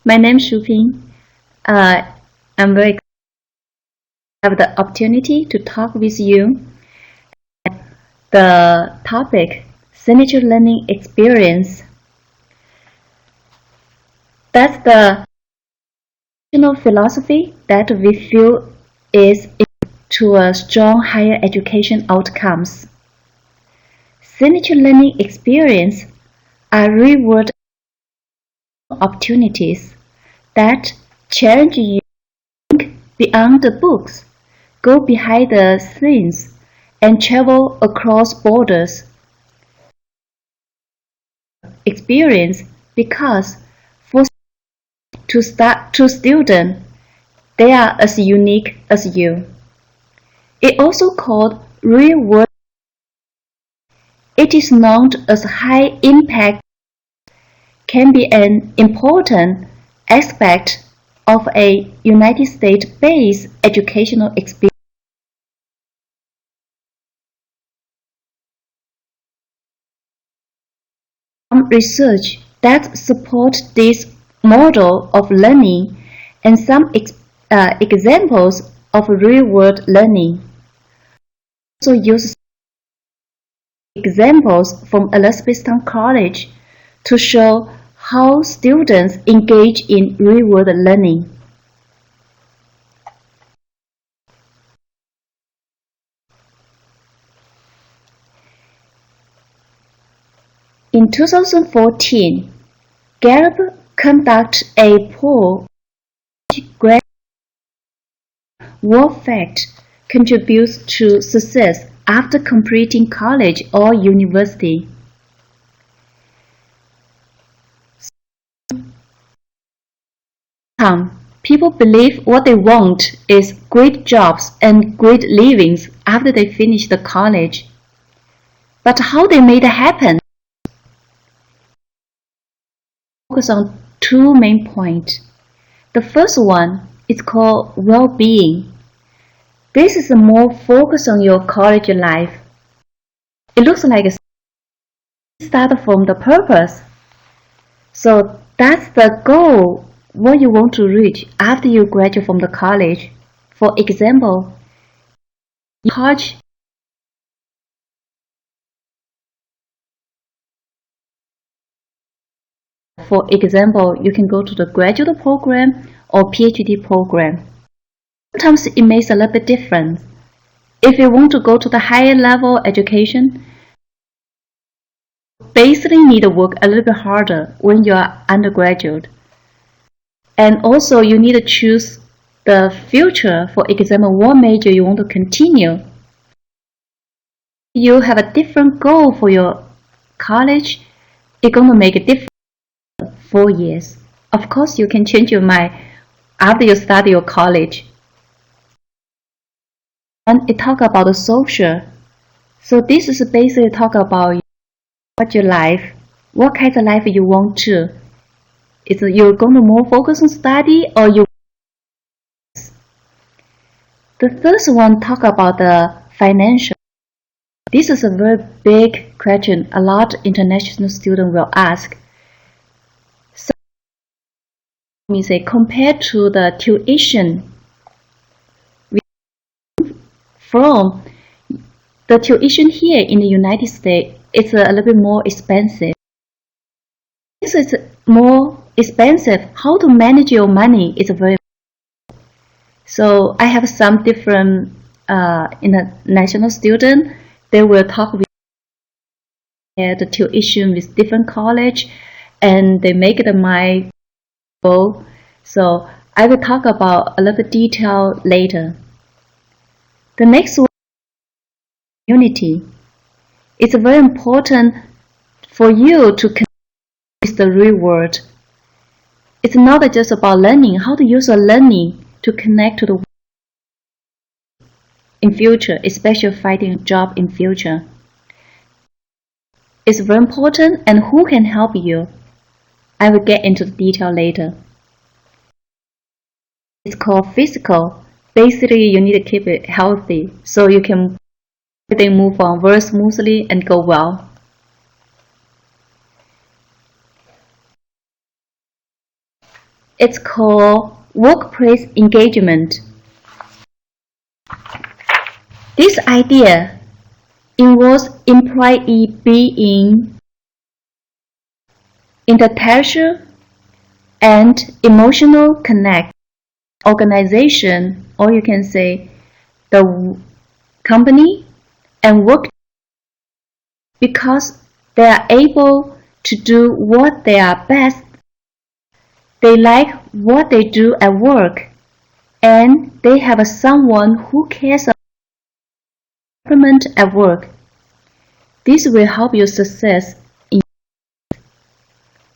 My name is Shuping. I'm very glad to have the opportunity to talk with you. The topic, signature learning experience. That's the philosophy that we feel is to a strong higher education outcomes. Signature learning experience are real-world opportunities that challenge you to think beyond the books, go behind the scenes, and travel across borders. Experience because for students, they are as unique as you. It also called real world. It is known as high impact, can be an important aspect of a United States-based educational experience. Some research that supports this model of learning and some examples of real-world learning. Also use examples from Elizabethtown College to show how students engage in real-world learning. In 2014, Gallup conducted a poll what fact contributes to success after completing college or university. People believe what they want is great jobs and great livings after they finish the college. But how they made it happen? Focus on two main points. The first one is called well-being. This is more focused on your college life. It looks like a start from the purpose. So that's the goal, what you want to reach after you graduate from the college. For example, college For example, you can go to the graduate program or PhD program. Sometimes it makes a little bit different. If you want to go to the higher level education, basically need to work a little bit harder when you are undergraduate. And also you need to choose the future, for example, what major you want to continue. You have a different goal for your college, it's going to make a difference 4 years. Of course, you can change your mind after you start your college. And it talk about the social. So this is basically talk about what your life, what kind of life you want to. Is you're going to more focus on study or you? The first one talk about the financial. This is a very big question a lot of international students will ask. So, me say compared to the tuition from the tuition here in the United States, it's a little bit more expensive. This is more expensive. How to manage your money is very. So I have some different international students. They will talk with the tuition with different college, and they make it my goal. So I will talk about a little detail later. The next one, community. It's very important for you to connect with the real world. It's not just about learning, how to use your learning to connect to the world in future, especially finding a job in future. It's very important, and who can help you? I will get into the detail later. It's called physical. Basically, you need to keep it healthy so you can move on very smoothly and go well. It's called workplace engagement. This idea involves employee being intellectual and emotional connect organization, or you can say the company and work, because they are able to do what they are best. They like what they do at work, and they have someone who cares about development at work. This will help your success.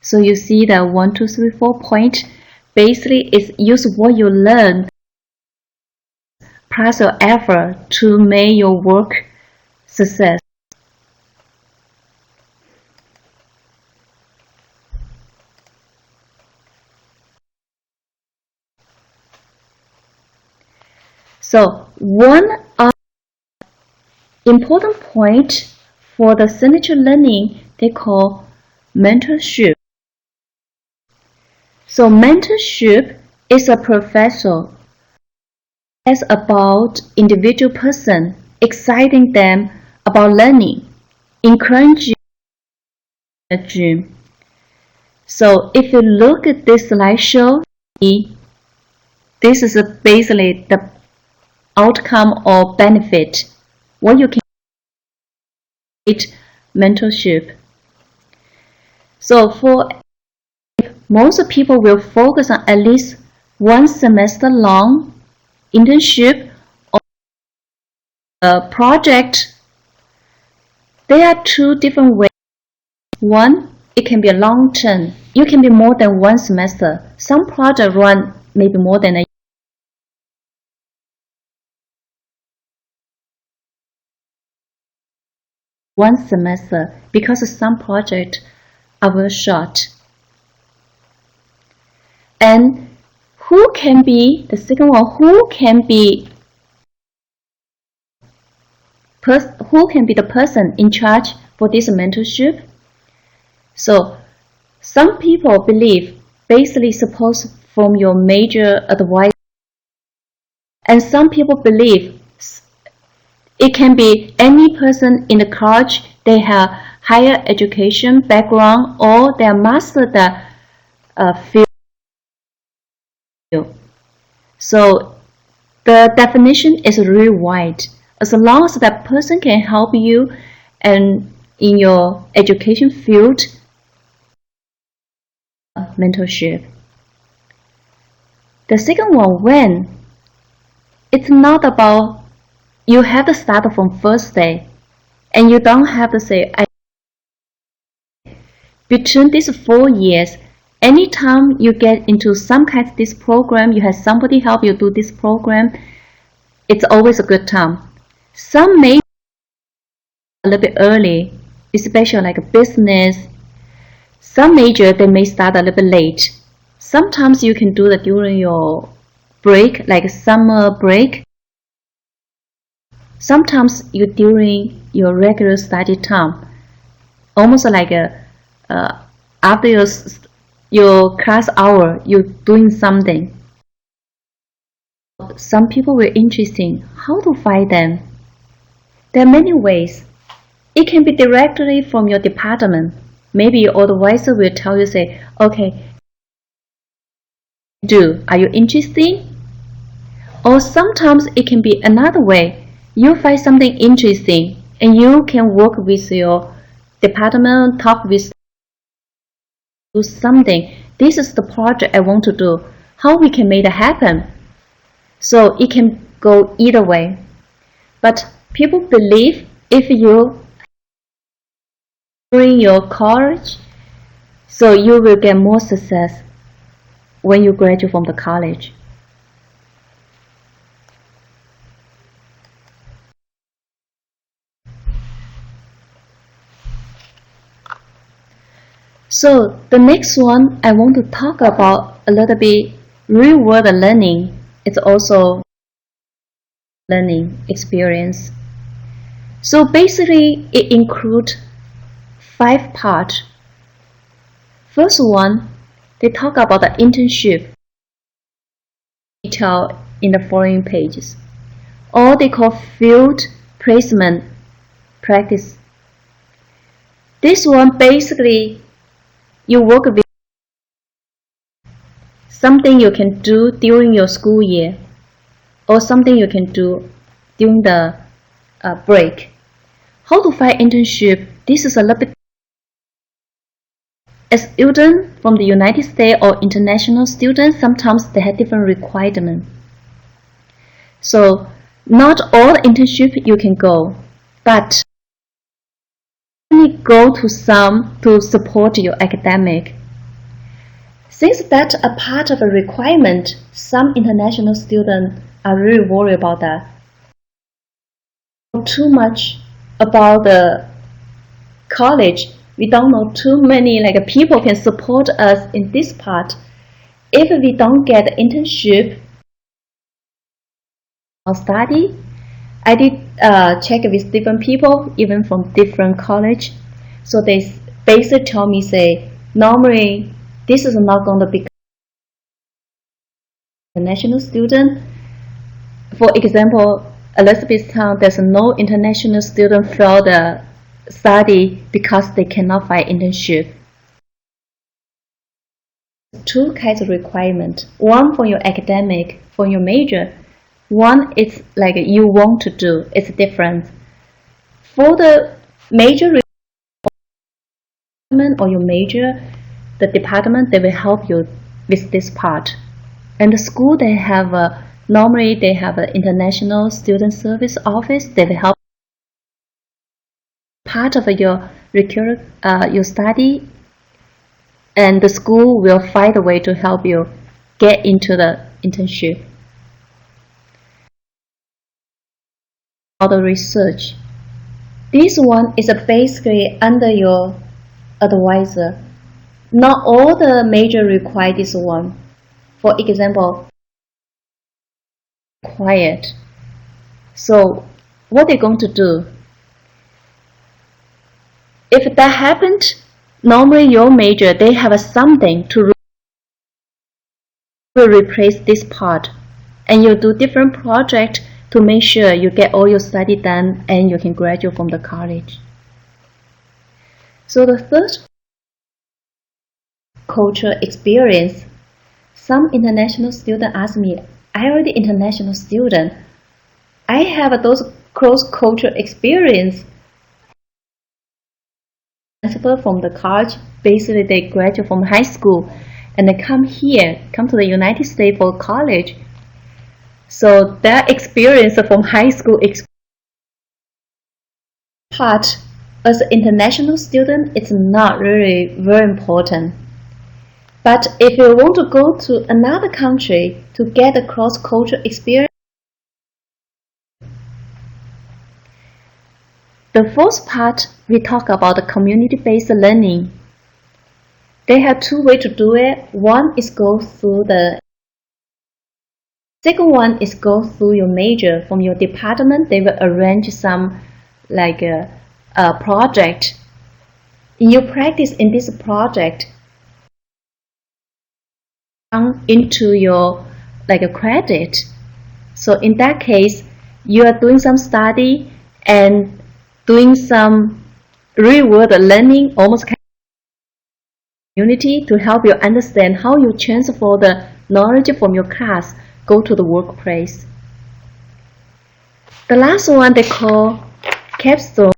So you see the 1, 2, 3, 4 point. Basically, it's use what you learn plus your effort to make your work success. So one important point for the signature learning they call mentorship. So mentorship is a professor as about individual person, exciting them about learning, encouraging the dream. So if you look at this slideshow, this is basically the outcome or benefit, what you can get mentorship. So for most people will focus on at least 1 semester long internship or a project. There are 2 different ways. One, it can be a long term. You can be more than 1 semester. Some project run maybe more than a year. 1 semester, because some projects are very short. And who can be the second one? Who can be the person in charge for this mentorship? So some people believe basically suppose from your major advisor, and some people believe it can be any person in the college. They have higher education background or they are master the field. So the definition is really wide. As long as that person can help you and in your education field, mentorship. The second one, when it's not about you have to start from first day, and you don't have to say between these 4 years. Anytime you get into some kind of this program, you have somebody help you do this program, it's always a good time. Some may a little bit early, especially like business. Some major, they may start a little bit late. Sometimes you can do that during your break, like summer break. Sometimes you during your regular study time, almost like after your class hour, you're doing something. Some people were interested how to find them. There are many ways. It can be directly from your department. Maybe your advisor will tell you, say, okay, are you interested? Or sometimes it can be another way. You find something interesting and you can work with your department, talk with do something. This is the project I want to do. How we can make it happen? So it can go either way. But people believe if you during your college, so you will get more success when you graduate from the college. So the next one I want to talk about a little bit real world learning. It's also learning experience. So basically it includes 5 parts. First one, they talk about the internship. detail in the following pages. Or they call field placement practice. This one basically you work with something you can do during your school year or something you can do during the break. How to find internship? This is a little bit. As students from the United States or international students, sometimes they have different requirements. So not all internship you can go, but only go to some to support your academic. Since that's a part of a requirement, some international students are really worried about that. Too much about the college. We don't know too many people can support us in this part. If we don't get internship or study, I did check with different people, even from different college. So they basically tell me, say, normally this is not going to be a national student. For example, Elizabethtown, there's no international student fail the study because they cannot find internship. Two kinds of requirement. One for your academic, for your major. One is like you want to do. It's different. For the major requirement or your major, the department, they will help you with this part. And the school, they have normally they have an international student service office. They will help part of your study, and the school will find a way to help you get into the internship. Other research. This one is basically under your advisor. Not all the major require this one. For example, required. So what they're going to do? If that happened, normally your major, they have something to replace this part. And you do different projects to make sure you get all your study done and you can graduate from the college. So the third, cultural experience. Some international students ask me, I already international student. I have those cross-cultural experience. From the college, basically they graduate from high school and they come to the United States for college. So that experience from high school part as an international student, it's not really very important. But if you want to go to another country to get a cross-cultural experience, the fourth part, we talk about the community-based learning. They have two ways to do it. One is go through the second one is go through your major. From your department, they will arrange some a project. You practice in this project into your a credit. So in that case, you are doing some study and doing some real-world learning, almost kind of community to help you understand how you transfer the knowledge from your class go to the workplace. The last one they call capstone.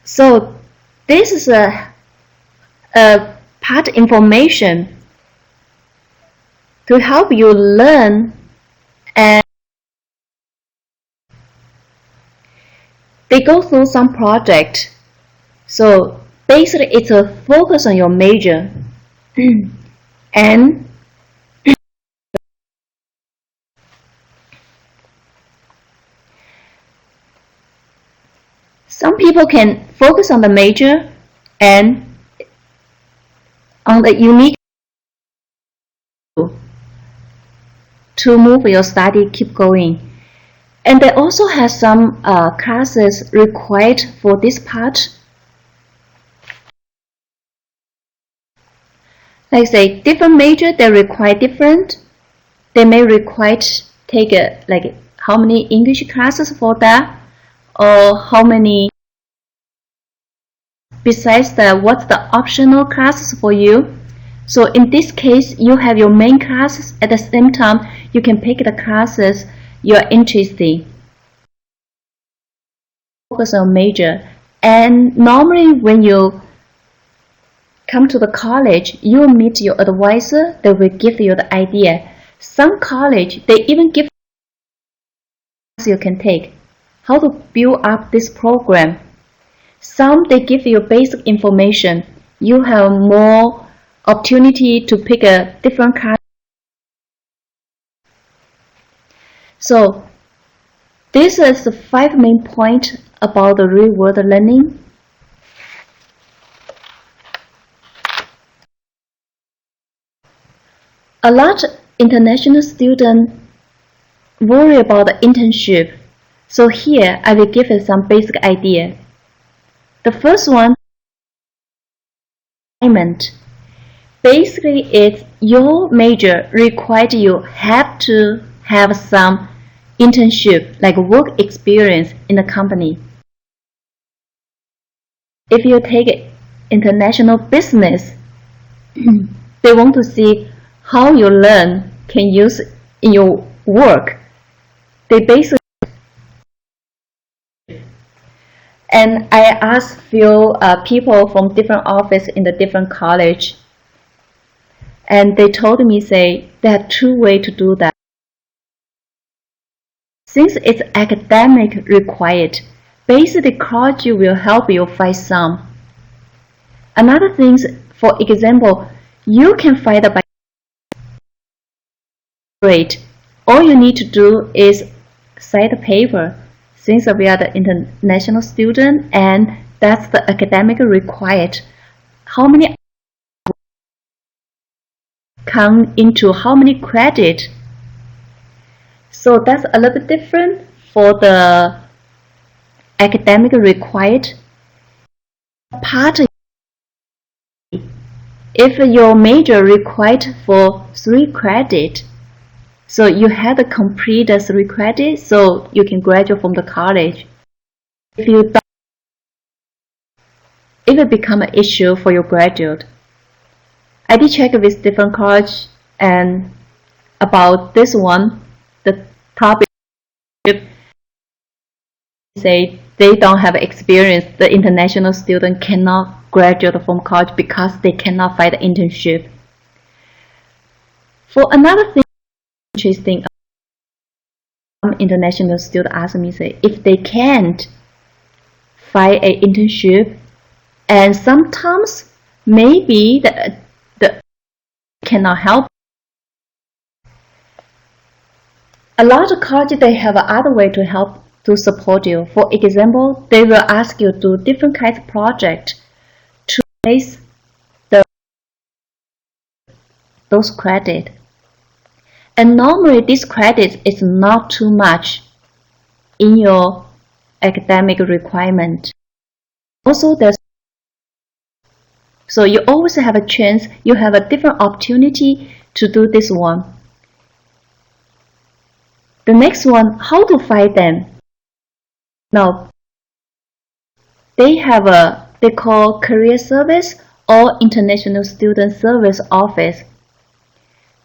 So this is a part information to help you learn, and they go through some project. So basically it's a focus on your major and some people can focus on the major and on the unique to move your study, keep going. And they also have some classes required for this part. Like say, different major, they require different. They may require take like how many English classes for that, or how many. Besides that, what's the optional classes for you? So in this case, you have your main classes. At the same time, you can pick the classes you're interested in. Focus on major. And normally when you come to the college, you meet your advisor. They will give you the idea. Some college, they even give you can take how to build up this program. Some, they give you basic information. You have more opportunity to pick a different class. So this is the 5 main points about the real-world learning. A lot of international students worry about the internship. So here I will give you some basic idea. The first one, assignment. Basically, it's your major required you have to have some internship, like work experience in the company. If you take international business, they want to see how you learn can use in your work. They basically, and I asked few people from different office in the different college, and they told me say there are 2 ways to do that. Since it's academic required, basically college will help you find some. Another thing, for example, you can find by grade. All you need to do is cite the paper. Since we are the international student and that's the academic required, how many come into how many credit? So that's a little bit different for the academic required part. If your major required for 3 credit, so you have to complete the 3 credits so you can graduate from the college. If you don't, it will become an issue for your graduate. I did check with different college and about this one, the topic say they don't have experience. The international student cannot graduate from college because they cannot find the internship. For another thing interesting, some international students ask me say if they can't find an internship, and sometimes maybe the cannot help. A lot of colleges, they have other way to help to support you. For example, they will ask you to do different kinds of projects to raise those credits. And normally this credit is not too much in your academic requirement. Also, so you always have a chance, you have a different opportunity to do this one. The next one, how to find them? Now, they have they call career service or international student service office.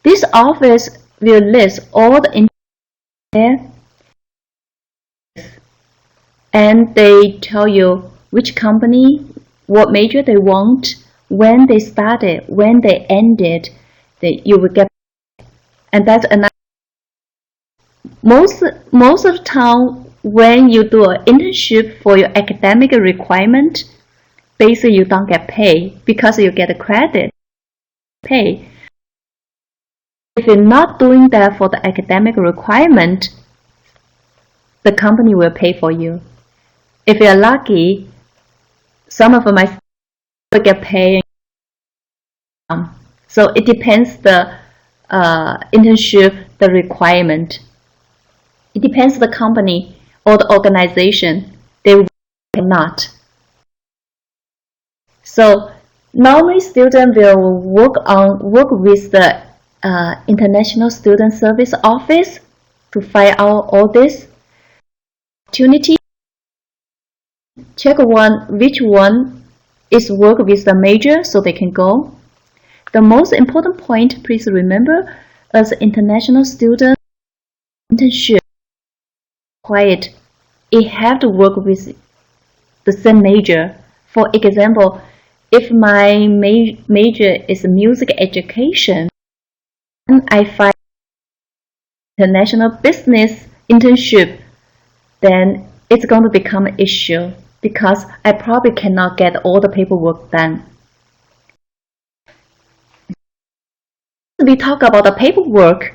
This office will list all the information and they tell you which company, what major they want, when they started, when they ended, you will get. And that's another. Most of the time, when you do an internship for your academic requirement, basically you don't get paid because you get a credit pay. If you're not doing that for the academic requirement, the company will pay for you. If you're lucky, some of my students will get paid. So it depends the internship, the requirement. It depends the company or the organization. They will not. So Normally, students will work with the International Student Service Office to find out all this opportunity. Check which one is work with the major so they can go. The most important point, please remember, as international student internship required, it have to work with the same major. For example, if my major is music education, and I find international business internship, then it's going to become an issue because I probably cannot get all the paperwork done. We talk about the paperwork,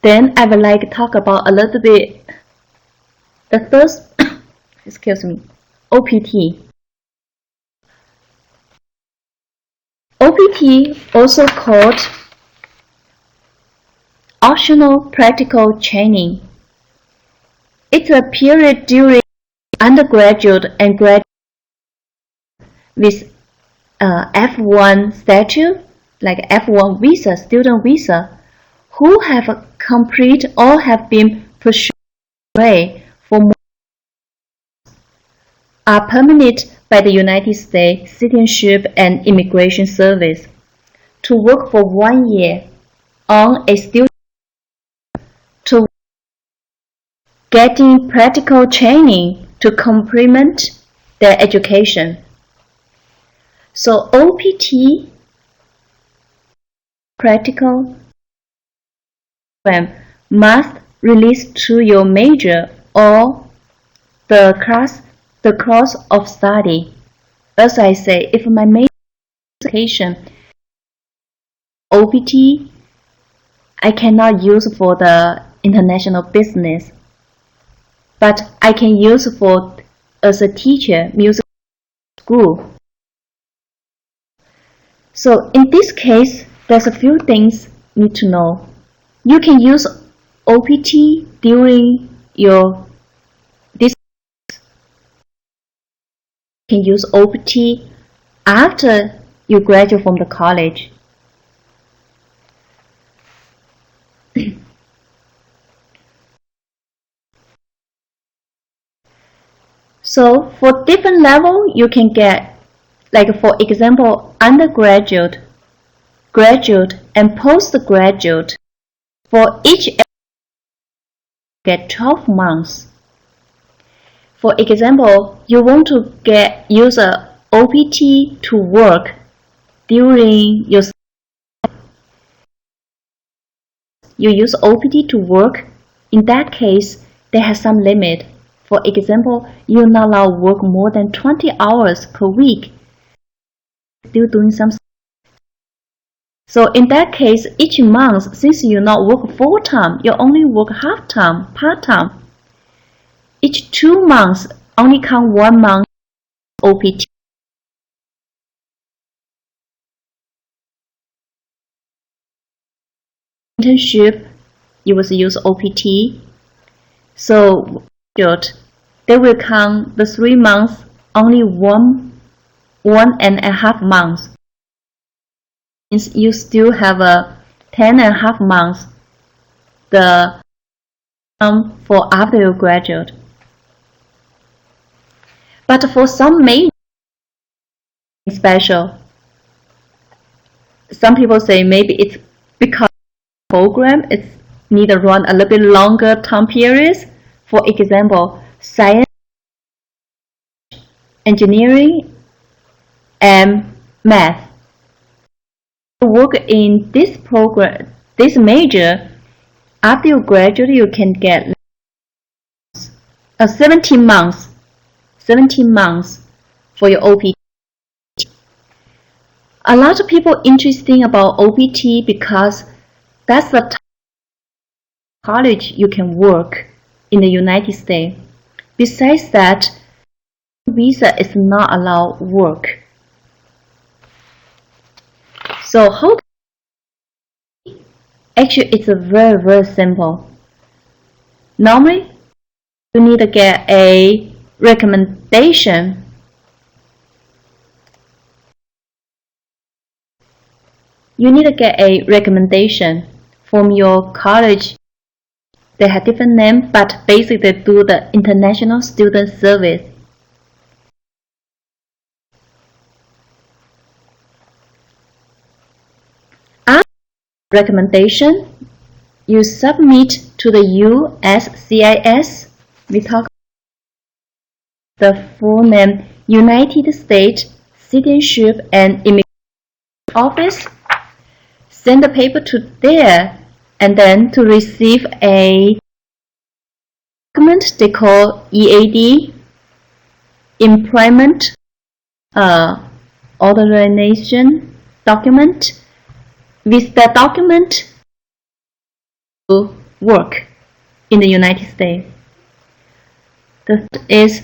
then I would like to talk about a little bit the first, excuse me, OPT. OPT, also called Optional Practical Training. It's a period during undergraduate and graduate with F1 status, like F1 visa, student visa, who have complete or have been pursued away for more are permitted by the United States Citizenship and Immigration Service to work for 1 year on a student to getting practical training to complement their education. So OPT, practical program, must release to your major or the course of study. As I say, if my major education OPT, I cannot use for the international business, but I can use for as a teacher, music school. So in this case, there's a few things you need to know. You can use OPT during your can use OPT after you graduate from the college. So for different level, you can get, like for example, undergraduate, graduate, and postgraduate. For each, get 12 months. For example, you want to use a OPT to work during your study. You use OPT to work. In that case, they have some limit. For example, you're not allowed to work more than 20 hours per week. Still doing some. So in that case, each month, since you not work full-time, you only work half-time, part-time. Each 2 months only count 1 month OPT. Internship, you will use OPT. So they will count the 3 months only 1.5 months. Means you still have a 10.5 months the for after you graduate. But for some major special, some people say maybe it's because the program it's need to run a little bit longer time periods. For example, science, engineering, and math. To work in this program, this major, after you graduate, you can get 17 months. 17 months for your OPT. A lot of people interested about OPT because that's the college you can work in the United States. Besides that, visa is not allowed work. So how? Actually, it's very simple. Normally, you need to get a recommendation you need to get a recommendation from your college. They have different names, but basically they do the international student service. After recommendation, you submit to the USCIS. We talk about the full name, United States Citizenship and Immigration Office. Send the paper to there, and then to receive a document they call EAD, Employment Authorization Document. With that document, to work in the United States. That is,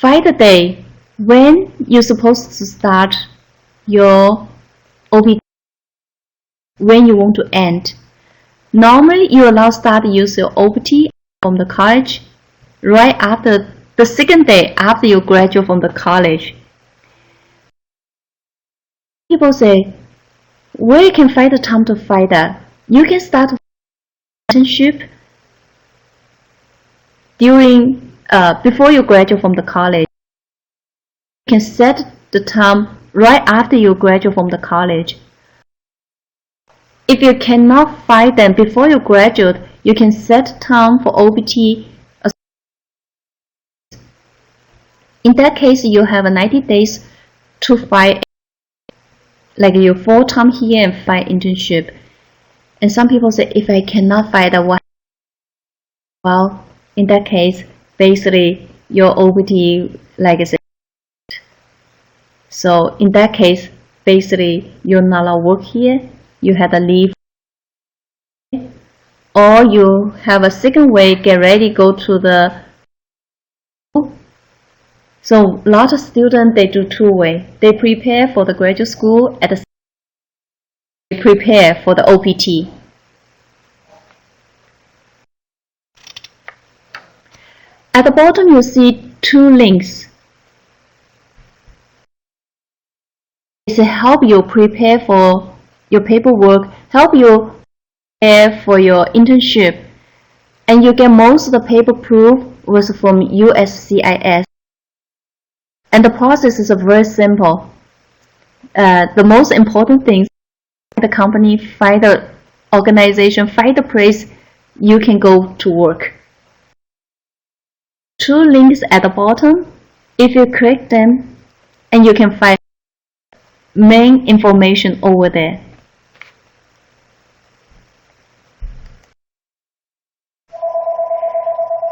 find the day when you're supposed to start your OPT, when you want to end. Normally, you allow start use your OPT from the college right after the second day after you graduate from the college. People say, where you can find the time to find that? You can start internship during before you graduate from the college. You can set the time right after you graduate from the college. If you cannot find them before you graduate, you can set time for OPT. In that case, you have 90 days to find, like your full time here and find internship. And some people say, if I cannot find a what? Well, in that case, basically your OPT, like I said. So in that case, basically you're not allowed to work here. You have to leave, or you have a second way. Get ready, go to the. So a lot of students, they do two ways. They prepare for the graduate school at the same time they prepare for the OPT. At the bottom, you see two links. It help you prepare for your paperwork, help you prepare for your internship, and you get most of the paper proof was from USCIS. And the process is very simple. The most important thing, the company, find the organization, find the place you can go to work. Two links at the bottom. If you click them, and you can find main information over there.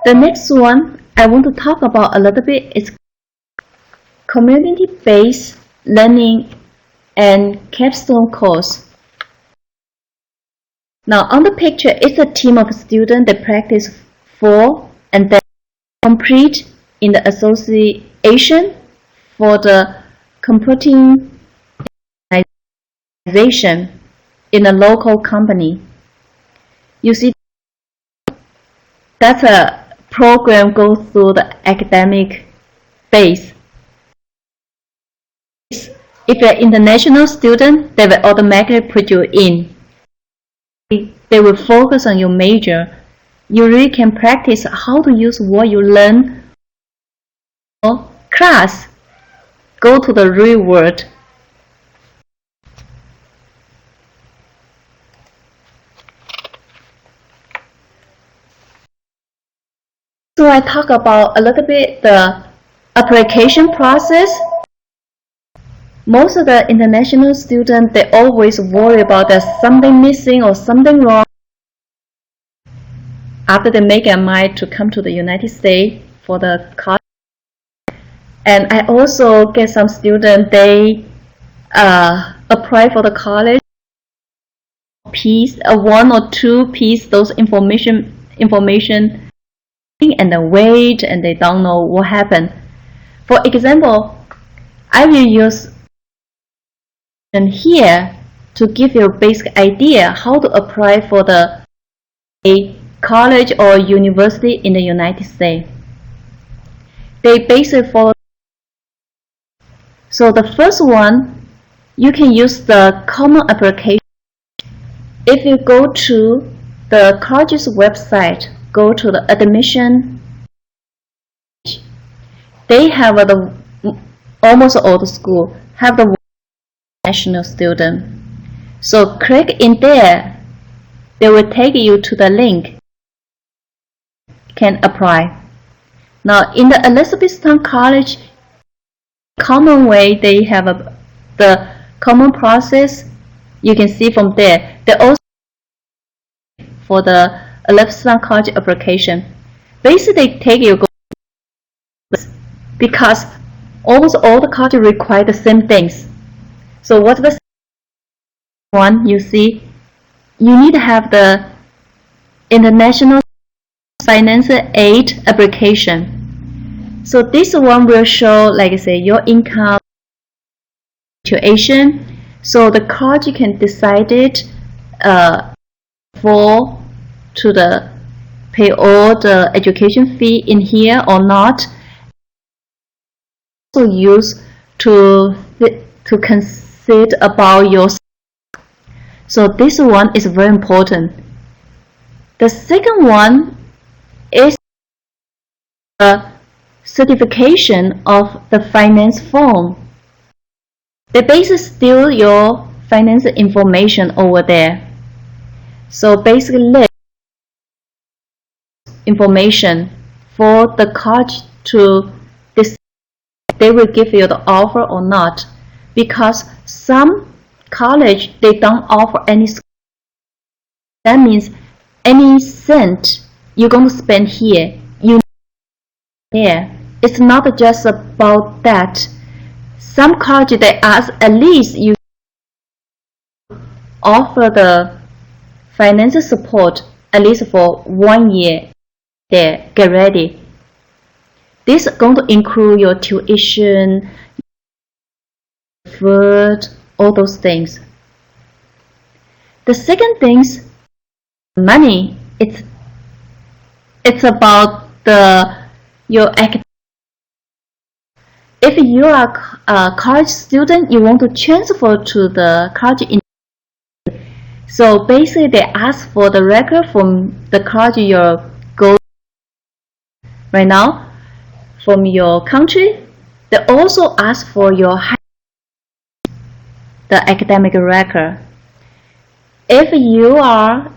The next one I want to talk about a little bit is community-based learning and capstone course. Now on the picture, it's a team of students that practice for and then complete in the association for the computing organization in a local company. You see, that's a program goes through the academic phase. If you're an international student, they will automatically put you in. They will focus on your major. You really can practice how to use what you learn in class. Go to the real world. So I talk about a little bit the application process. Most of the international students, they always worry about there's something missing or something wrong after they make their mind to come to the United States for the college. And I also get some students, they apply for the college piece, one or two piece, those information, and then wait, and they don't know what happened. For example, I will use here to give you a basic idea how to apply for the college or university in the United States. They basically follow. So the first one, you can use the common application if you go to the college's website, go to the admission, they have almost all the school have the international student. So click in there, they will take you to the link. Can apply. Now in the Elizabethtown College, common way they have the common process. You can see from there. They also for the Elizabethtown College application. Basically, take you because almost all the colleges require the same things. So what's the one you see? You need to have the international financial aid application. So this one will show, like I say, your income situation. So the college can decide it to pay all the education fee in here or not. Also use to consider about your. So this one is very important. The second one is the certification of the finance form. They basically steal your financial information over there. So basically, information for the college to decide they will give you the offer or not, because some college they don't offer any. That means any cent you're going to spend here, you there. It's not just about that. Some college they ask at least you offer the financial support at least for 1 year. There, get ready. This is going to include your tuition, food, all those things. The second things, money. It's about your academic. If you are a college student, you want to transfer to the college. So basically, they ask for the record from the college you're going right now, from your country. They also ask for your the academic record. If you are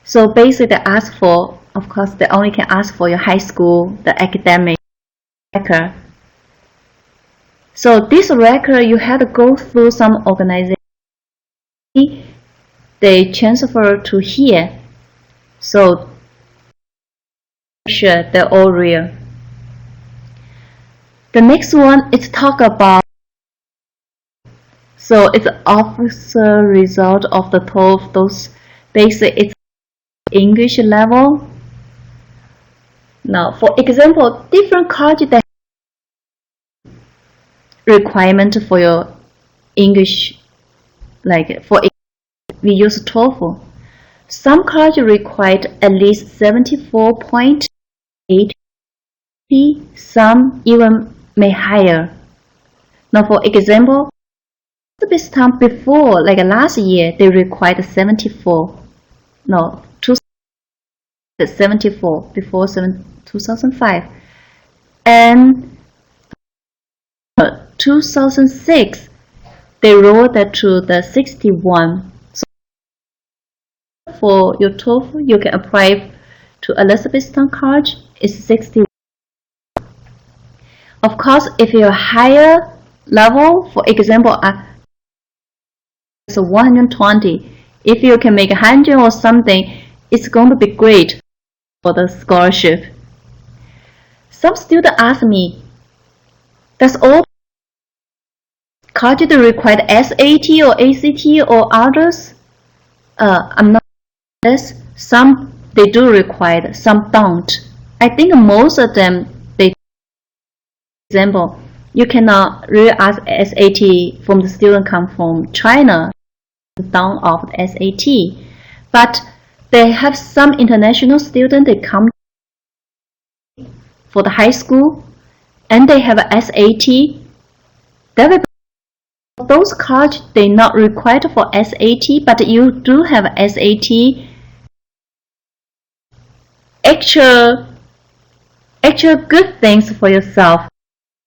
so basically they ask for, of course, they only can ask for your high school, the academic record. So this record, you have to go through some organization. They transfer to here. So make sure they're all real. The next one is talk about. So it's officer result of the 12 those basic. It's English level. Now, for example, different college that requirement for your English, like for we use TOEFL. Some college required at least 74.8. Some even may higher. Now, for example, this time before, like last year, they required 74. No, 74 before 2005, and 2006 they rolled that to the 61. So for your TOEFL, you can apply to Elizabethtown College. It's 61. Of course, if you're higher level, for example, it's 120. If you can make 100 or something, it's going to be great for the scholarship. Some students ask me, does all colleges require SAT or ACT or others? I'm not sure. Some they do require, some don't. I think most of them they. For example, you cannot really ask SAT from the student come from China, down of the SAT, but they have some international students they come for the high school and they have a SAT. Those colleges, they not required for SAT, but you do have SAT. Actual good things for yourself,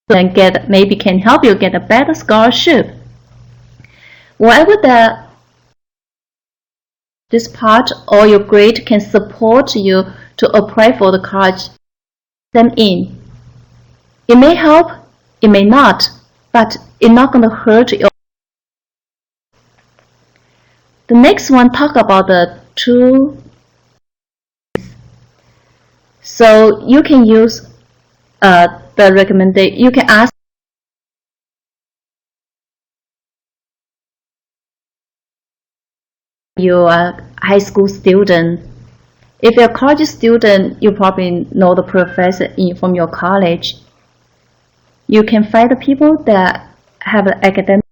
and maybe can help you get a better scholarship. Whatever this part or your grade can support you to apply for the college them in. It may help, it may not, but it's not going to hurt you. The next one talk about the two. So you can use the recommendation. You can ask you are a high school student. If you're a college student, you probably know the professor from your college. You can find the people that have an academic.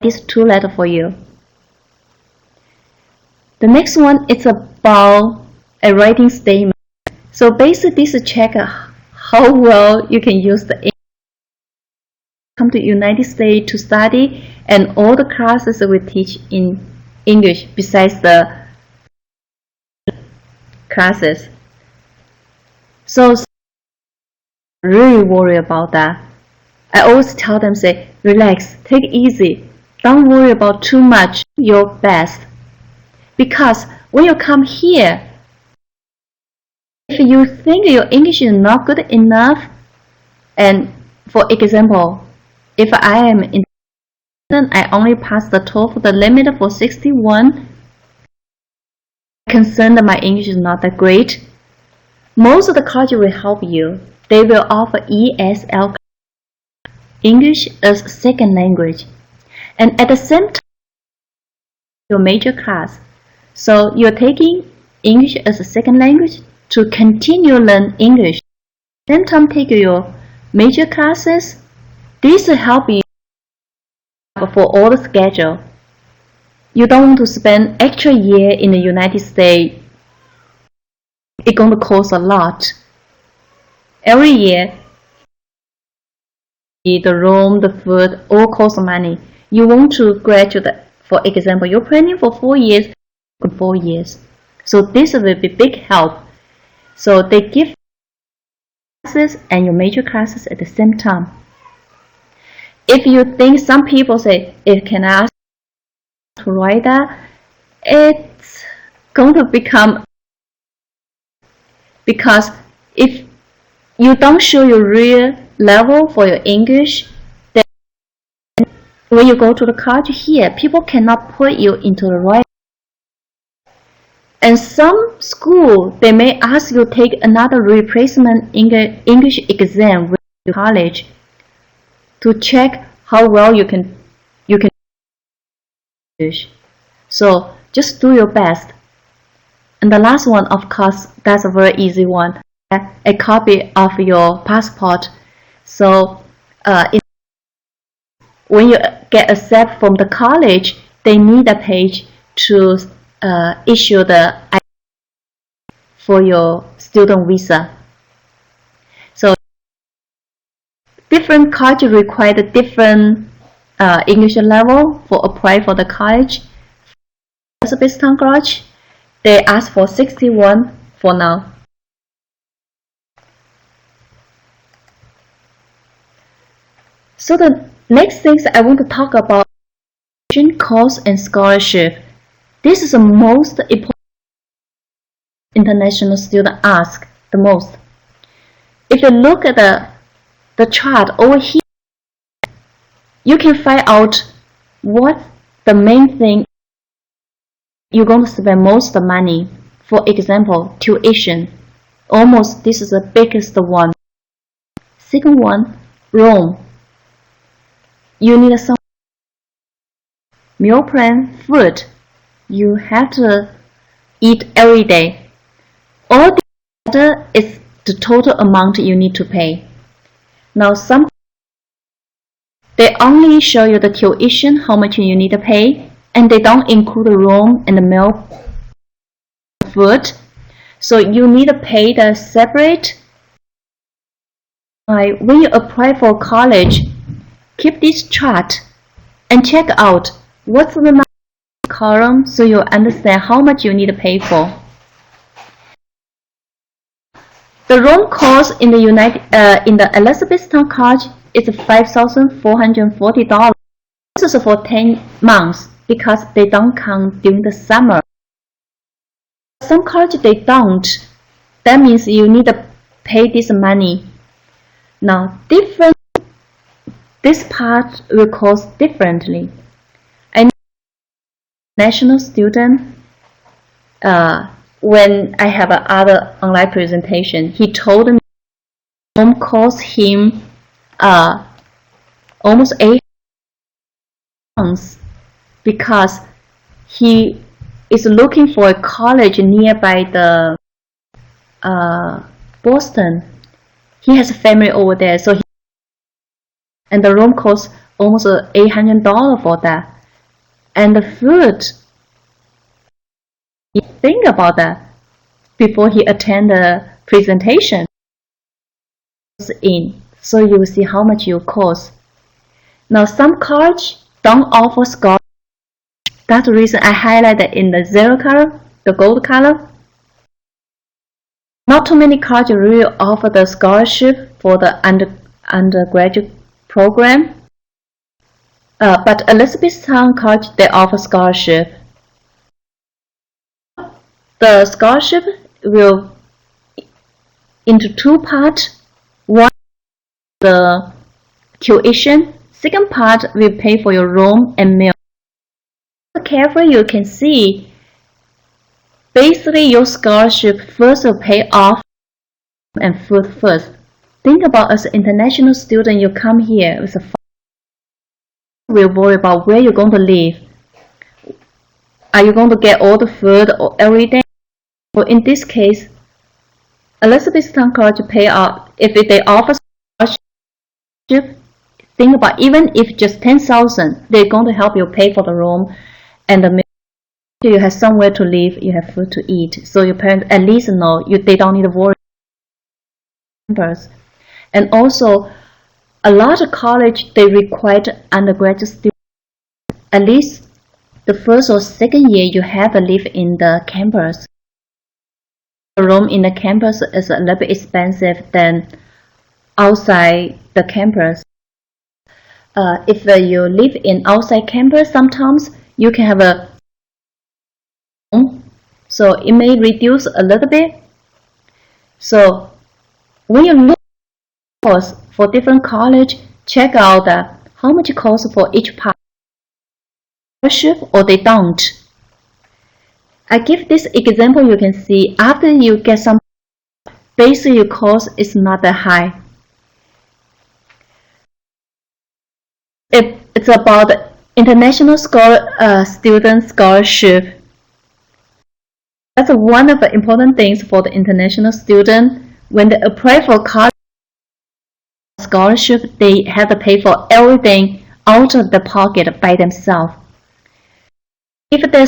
These two letters for you. The next one is about a writing statement. So basically, this check how well you can use the English. Come to United States to study, and all the classes we teach in English besides the classes. So really worry about that. I always tell them, say, relax, take it easy, don't worry about too much, your best. Because when you come here, if you think your English is not good enough, and for example, if I am in I only passed the TOEFL, the limit for 61, concerned that my English is not that great. Most of the colleges will help you. They will offer ESL, English as second language, and at the same time, your major class. So you're taking English as a second language to continue learn English. Same time, take your major classes. This will help you for all the schedule. You don't want to spend extra year in the United States. It's going to cost a lot. Every year, the room, the food, all cost money. You want to graduate, for example, you're planning for 4 years, 4 years. So this will be big help. So they give classes and your major classes at the same time. If you think some people say, if can I ask to write that, it's going to become, because if you don't show your real level for your English, then when you go to the college here, people cannot put you into the right. And some school, they may ask you to take another replacement English exam with the college to check how well you can English. So just do your best. And the last one, of course, that's a very easy one. A copy of your passport. So when you get accepted from the college, they need a page to issue the ID for your student visa. So different colleges require different English level for apply for the college. Elizabethtown College, they ask for 61 for now. So the next things I want to talk about course and scholarship. This is the most important international student ask the most. If you look at the chart over here, you can find out what the main thing you're going to spend most of the money. For example, tuition. Almost this is the biggest one. Second one, room. You need some meal plan, food. You have to eat every day. All together is the total amount you need to pay. Now some they only show you the tuition, how much you need to pay, and they don't include the room and the meal, food. So you need to pay the separate When you apply for college, keep this chart and check out what's the number column so you understand how much you need to pay for. The room cost in the Elizabethtown College is $5,440. This is for 10 months because they don't count during the summer. Some colleges they don't. That means you need to pay this money. Now, this part will cost differently. I know national student, when I have another online presentation, he told me home cost him almost 8 months because he is looking for a college nearby the Boston. He has a family over there, so and the room costs almost $800 for that. And the food, think about that before he attend the presentation. So you will see how much you cost. Now some college don't offer scholarship. That's the reason I highlighted in the zero color, the gold color. Not too many colleges really offer the scholarship for the undergraduate program. But Elizabethtown College, they offer scholarship. The scholarship will into two parts. One, the tuition. Second part will pay for your room and meal. Carefully, you can see basically your scholarship first will pay off and food first. Think about as an international student, you come here with a will worry about where you're going to live. Are you going to get all the food or everything? Well, in this case, Elizabethtown College pay off. If they offer scholarship, think about even if just $10,000, they're going to help you pay for the room and the meal. You have somewhere to live, you have food to eat. So your parents at least know they don't need to worry. And also, a lot of college they require undergraduate students at least the first or second year you have to live in the campus. The room in the campus is a little bit expensive than outside the campus. If you live in outside campus, sometimes you can have a room, so it may reduce a little bit. So when you look for different college, check out how much it costs for each part, or they don't. I give this example. You can see after you get some basic, your cost is not that high. It's about international student scholarship. That's one of the important things for the international student. When they apply for college scholarship, they have to pay for everything out of the pocket by themselves. If they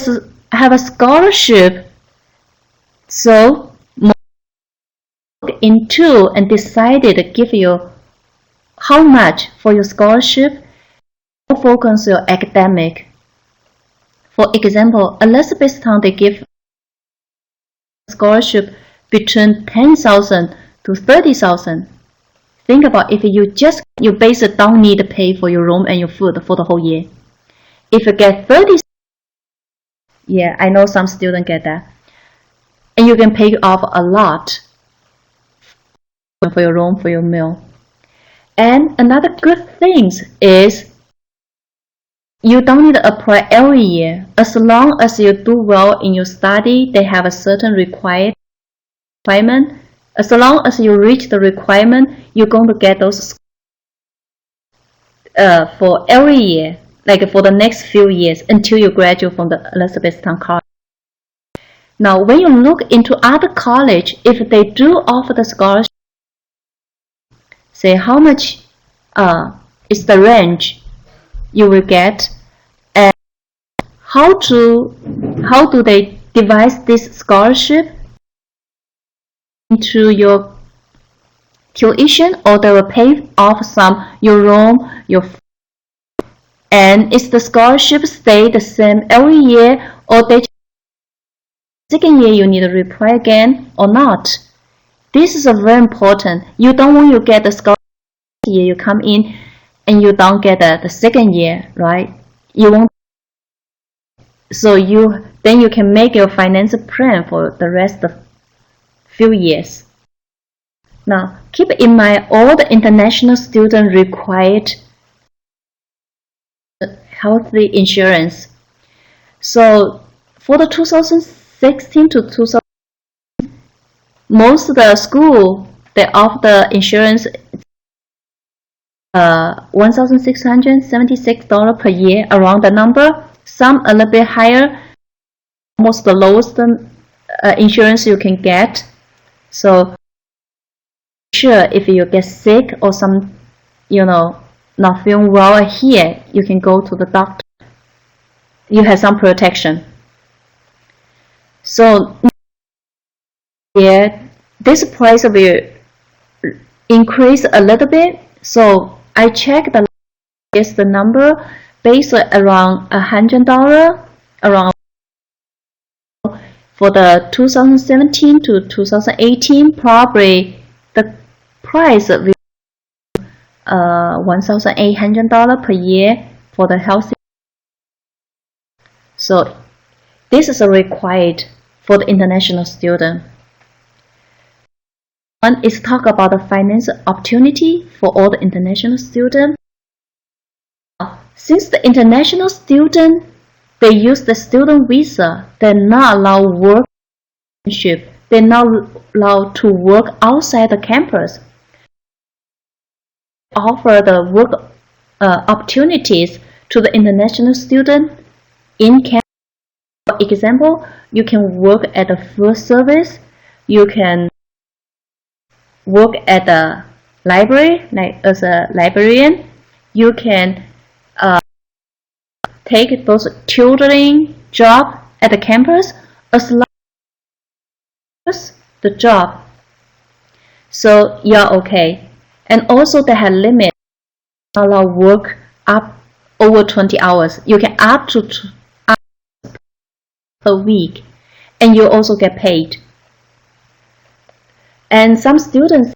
have a scholarship, so look into and decided to give you how much for your scholarship, focus on your academic. For example, Elizabethtown they give scholarship between $10,000 to $30,000. Think about if you basically don't need to pay for your room and your food for the whole year. If you get 30, yeah, I know some students get that, and you can pay off a lot for your room, for your meal. And another good thing is you don't need to apply every year. As long as you do well in your study, they have a certain requirement. As long as you reach the requirement, you're going to get those for every year, like for the next few years until you graduate from the Elizabethtown College. Now, when you look into other college, if they do offer the scholarship, say how much is the range you will get, and how do they divide this scholarship into your tuition, or they will pay off some your room, and is the scholarship stay the same every year, or they second year you need to reply again or not? This is very important. You don't want to get the scholarship year you come in and you don't get the second year, right? You won't. So then you can make your financial plan for the rest of few years. Now, keep in mind all the international students required healthy insurance. So for the 2016 to 2000, most of the school they offer the insurance $1,676 per year, around the number. Some a little bit higher, almost the lowest insurance you can get. So sure, if you get sick or some, not feeling well here, you can go to the doctor. You have some protection. So yeah, this price will increase a little bit. So I checked the number based around $100 around for the 2017 to 2018. Probably the price will $1,800 per year for the health. So this is required for the international student. One is talk about the financial opportunity for all the international students. Since the international student, they use the student visa, they're not allowed work. They're not allowed to work outside the campus. Offer the work opportunities to the international student in campus. For example, you can work at the food service. You can work at the library, like as a librarian. You can take those tutoring job at the campus as long as the job. So yeah, okay. And also they have limit. Allow work up over 20 hours. You can up to 2 hours per week, and you also get paid. And some students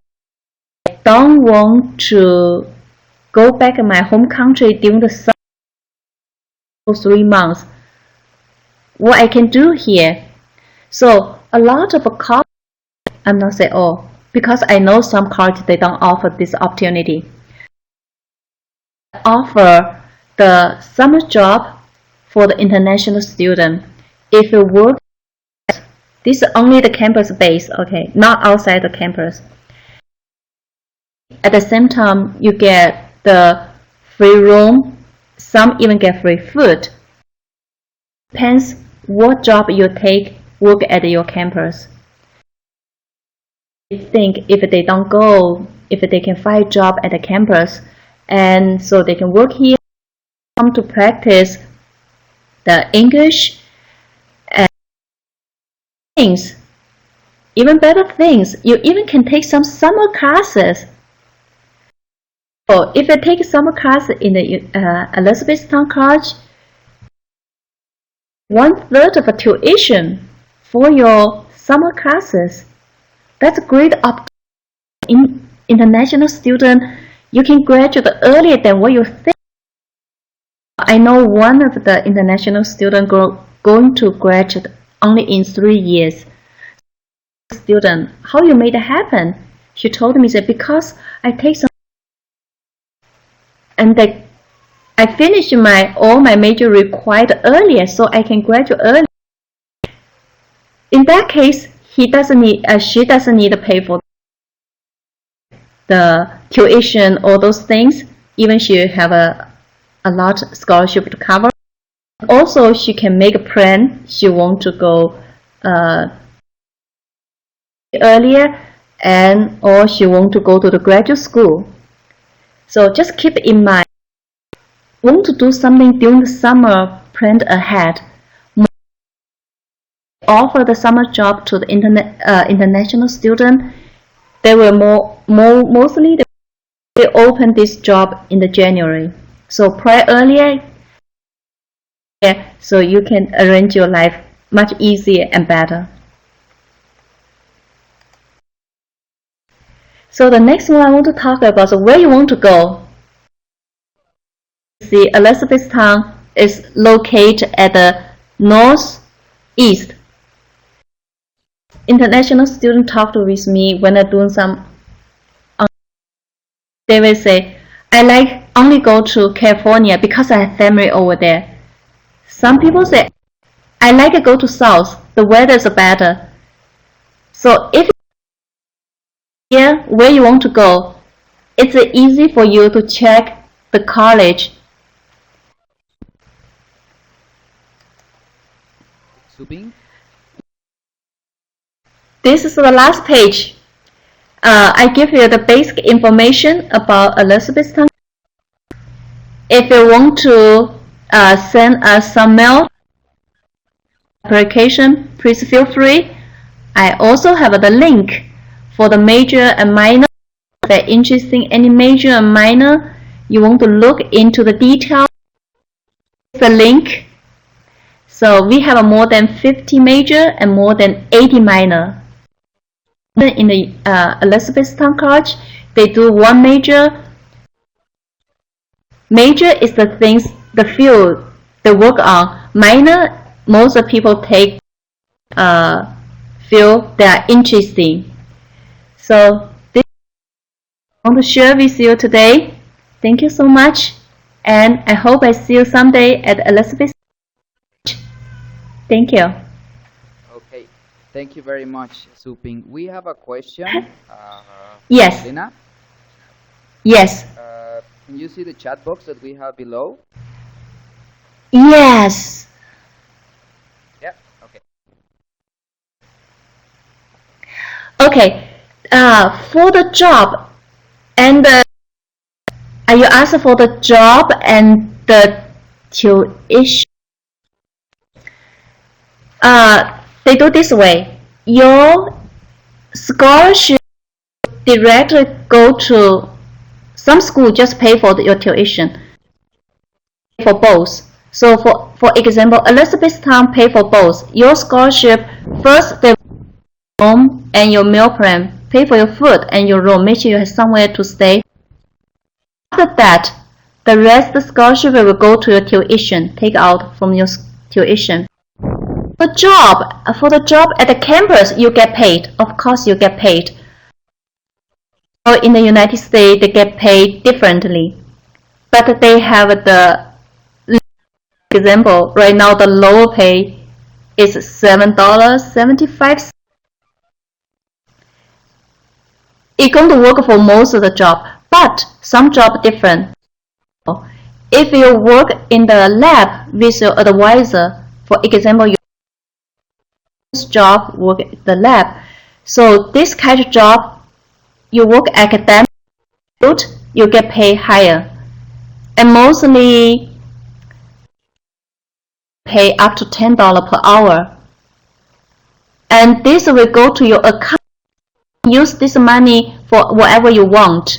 don't want to go back in my home country during the summer for 3 months. What I can do here? So a lot of colleges, I'm not saying all, because I know some colleges they don't offer this opportunity. Offer the summer job for the international student. If you work, this is only the campus base, okay, not outside the campus. At the same time, you get the free room. Some even get free food. Depends what job you take, work at your campus. I think if they don't go, if they can find a job at the campus, and so they can work here, come to practice the English and things, even better things. You even can take some summer classes. So if you take summer class in the Elizabethtown College, 1/3 of a tuition for your summer classes. That's a great opportunity. International student, you can graduate earlier than what you think. I know one of the international students going to graduate only in 3 years. Student, how you made it happen? She told me that because I take some and I finished all my major required earlier, so I can graduate early. In that case, she doesn't need to pay for the tuition or those things. Even she have a large scholarship to cover. Also, she can make a plan. She want to go earlier, or she want to go to the graduate school. So just keep in mind, want to do something during the summer, plan ahead. Offer the summer job to the international student. they will mostly they open this job in the January. So apply earlier, so you can arrange your life much easier and better. So the next one I want to talk about is where you want to go. See, Elizabethtown is located at the northeast. International students talked with me when they're doing some. They will say, I like only go to California because I have family over there. Some people say, I like to go to South. The weather is better. So if here where you want to go, it's easy for you to check the college. This is the last page. I give you the basic information about Elizabethtown. If you want to send us some mail application, please feel free. I also have the link for the major and minor. If you're interested in any major and minor, you want to look into the details, the link. So we have more than 50 major and more than 80 minor. In the Elizabethtown College, they do one major. Major is the things, the field they work on. Minor, most of people take field they are interesting. So this I want to share with you today. Thank you so much, and I hope I see you someday at Elizabeth. Thank you. Okay, thank you very much, Suping. We have a question. Yes. Lena? Yes. Can you see the chat box that we have below? Yes. Yeah. Okay. Okay. For the job and are you asking for the job and the tuition? They do this way. Your scholarship directly go to some school, just pay for your tuition for both. So for example, Elizabethtown pay for both. Your scholarship first they home and your meal plan, pay for your food and your room, make sure you have somewhere to stay. After that, the rest of the scholarship will go to your tuition, take out from your tuition. For the job at the campus, you get paid. Of course, you get paid. So in the United States, they get paid differently, but they have the example. Right now, the lower pay is $7.75. It's going to work for most of the job, but some job different. If you work in the lab with your advisor, for example, your job work in the lab. So this kind of job, you work academic, you get paid higher, and mostly pay up to $10 per hour. And this will go to your account. Use this money for whatever you want.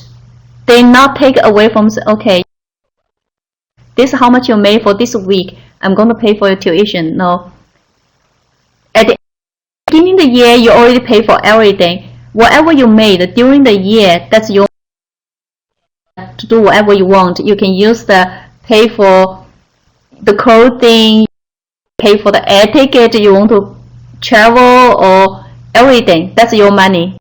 They not take away from, okay, this is how much you made for this week. I'm going to pay for your tuition. No. At the beginning of the year, you already pay for everything. Whatever you made during the year, that's your to do whatever you want. You can use the pay for the clothing, pay for the air ticket you want to travel, or everything. That's your money.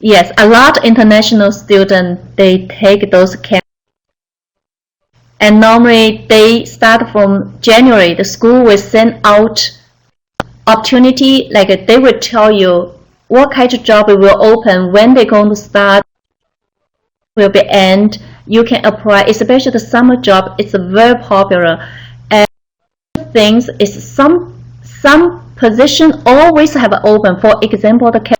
Yes, a lot of international students, they take those camps. And normally they start from January. The school will send out opportunity, like they will tell you what kind of job will open, when they're going to start, will be end. You can apply, especially the summer job. It's very popular. And things is some position always have open. For example, the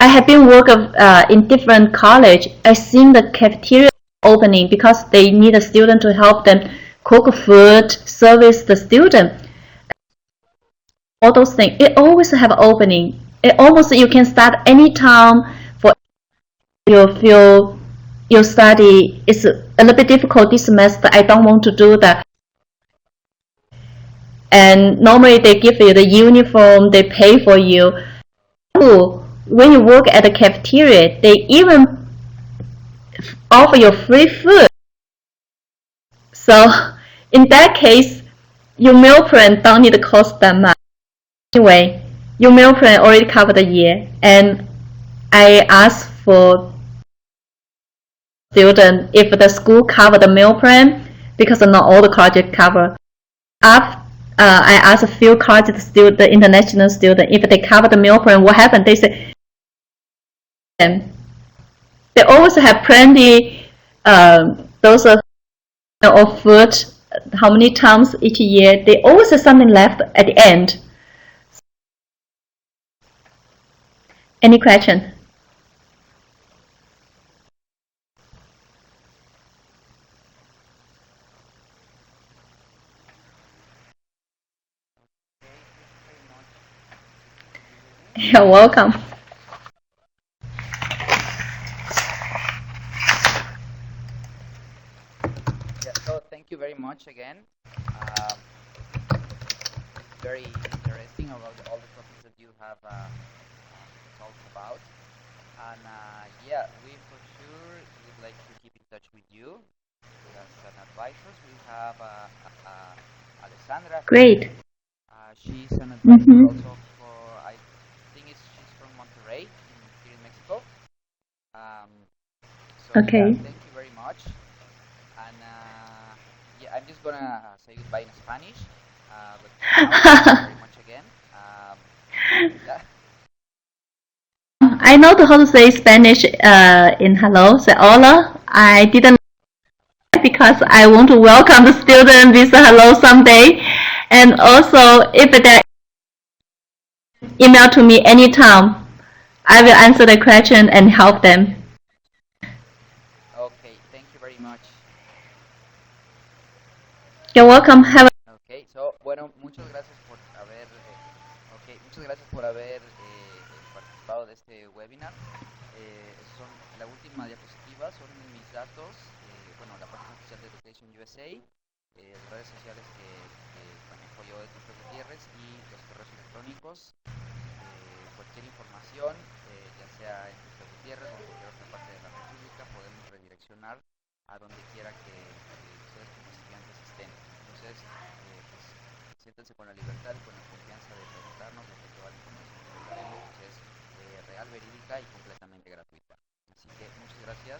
I have been working in different college. I seen the cafeteria opening because they need a student to help them cook food, service the student. All those things, it always have an opening. It almost you can start anytime for you feel your study is a little bit difficult this semester. I don't want to do that. And normally they give you the uniform, they pay for you. When you work at the cafeteria, they even offer you free food. So in that case, your meal plan don't need to cost that much. Anyway, your meal plan already covered the year, and I asked for student if the school cover the meal plan because not all the colleges cover. After I asked a few college students, the international students, if they cover the meal plan, what happened? They said they always have plenty those of food. How many times each year? They always have something left at the end. Any question? You're welcome. Yeah, so thank you very much again. Very interesting about all the topics that you have talked about. And yeah, we for sure would like to keep in touch with you as an advisor. We have Alessandra. Great. She's an advisor also for, I think she's from Monterrey, here in Mexico. So Okay. yeah, thank you very much. And yeah, I'm just gonna say goodbye in Spanish. But now, thank you very much again. Yeah. I know how to say Spanish in hello, say hola. I didn't because I want to welcome the student with a hello someday. And also, if they email to me anytime, I will answer the question and help them. Okay, thank you very much. You're welcome. Have a Okay, so bueno, muchas gracias por haber, muchas gracias por haber participado de este webinar. Son la última diapositiva, son mis datos, bueno, la página oficial de Education USA, las redes sociales que manejo yo de Tutor Gutiérrez y los correos electrónicos. Cualquier información, ya sea en Tutor Gutiérrez o en cualquier otra parte de la República, podemos redireccionar a donde quiera que ustedes como estudiantes estén. Entonces, pues, siéntanse con la libertad y con la confianza de preguntarnos, de que toda la información que les daremos es real, verídica y completamente gratuita. Así que muchas gracias.